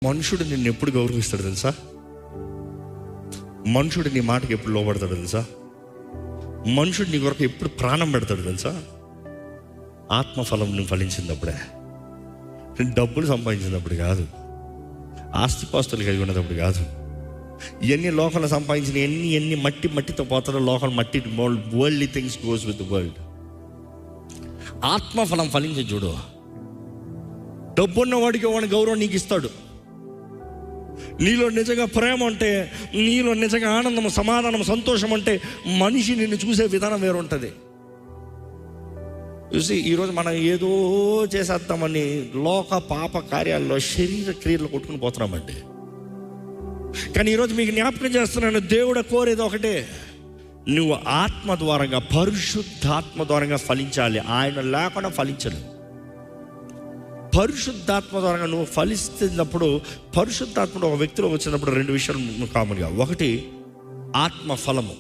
మనుషుడు నిన్ను ఎప్పుడు గౌరవిస్తాడు తెలుసా? మనుషుడు నీ మాటకి ఎప్పుడు లోబడతాడు తెలుసా? మనుషుడు నీ కొరకు ఎప్పుడు ప్రాణం పెడతాడు తెలుసా? ఆత్మఫలం నువ్వు ఫలించినప్పుడే, డబ్బులు సంపాదించినప్పుడు కాదు, ఆస్తిపాస్తులు కలిగి ఉన్నప్పుడు కాదు. ఎన్ని లోకంలో సంపాదించిన ఎన్ని మట్టితో పోతారో లోకం మట్టి. Worldly things goes with the world. ఆత్మఫలం ఫలించి చూడు. డబ్బున్న వాడికి వాడి గౌరవం నీకు ఇస్తాడు. నీలో నిజంగా ప్రేమ ఉంటే, నీలో నిజంగా ఆనందం, సమాధానం, సంతోషం అంటే మనిషి నిన్ను చూసే విధానం వేరు ఉంటుంది. చూసి ఈరోజు మనం ఏదో చేసేద్దామని లోక పాప కార్యాల్లో శరీర క్రియలు కొట్టుకుని పోతున్నామండి. కానీ ఈరోజు మీకు జ్ఞాపకం చేస్తున్నాను, దేవుడు కోరేది ఒకటే, నువ్వు ఆత్మ ద్వారంగా, పరిశుద్ధాత్మ ద్వారంగా ఫలించాలి. ఆయన లేకుండా ఫలించలేదు. పరిశుద్ధాత్మ ద్వారా నువ్వు ఫలిస్తున్నప్పుడు, పరిశుద్ధాత్మ ఒక వ్యక్తిలో వచ్చినప్పుడు రెండు విషయాలు కామన్గా. ఒకటి ఆత్మ ఫలము.